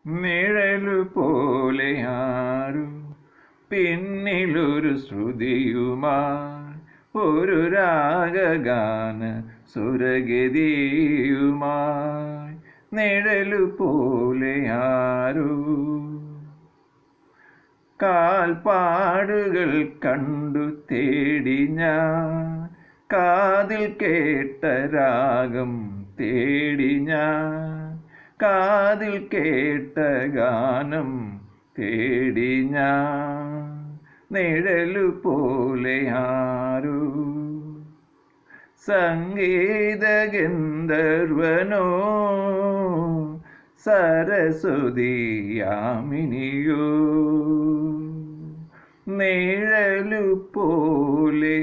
നിഴലു പോലെ ആരും പിന്നിലൊരു ശ്രുതിയുമായി ഒരു രാഗഗാന സുരഗതിയുമായി നിഴലു പോലെ ആരും കാൽപ്പാടുകൾ കണ്ടു തേടി ഞാൻ കാതിൽ കേട്ട രാഗം തേടി ഞാൻ കാതിൽ കേട്ട ഗാനം തേടി ഞാൻ നിഴലു പോലെ ആരു സംഗീത ഗന്ധർവനോ സരസ്വതിയാമിനിയോ നിഴലു പോലെ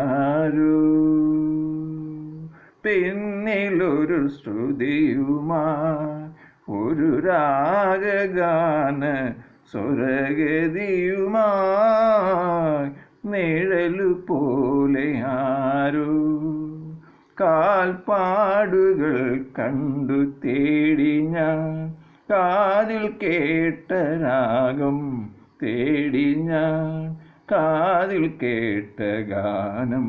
ആരു പിന്നിലൊരു ശ്രുതിയുമായി ഒരു രാഗഗാന സ്വരഗതിയുമായി നിഴലു പോലെ ആരു കാൽപ്പാടുകൾ കണ്ടു തേടി ഞാൻ കാതിൽ കേട്ട രാഗം തേടി ഞാൻ കാതിൽ കേട്ട ഗാനം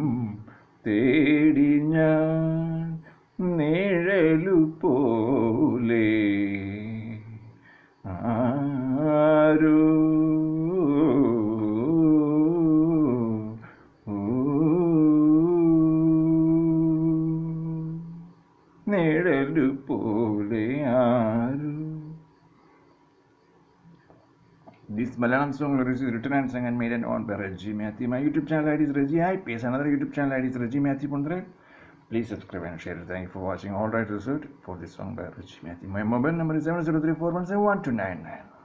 തേടി ഞാൻ നിഴലു പോലെ ആരോ നിഴലു പോലെ ആരു. This Malayalam song is written and sung and made and on by Reggie Matthew. My YouTube channel ID is Reggie IPS. Another YouTube channel ID is Reggie Matthew Pundre. Please subscribe and share it. Thank you for watching. All right, result for this song by Reggie Matthew. My mobile number is 703417129.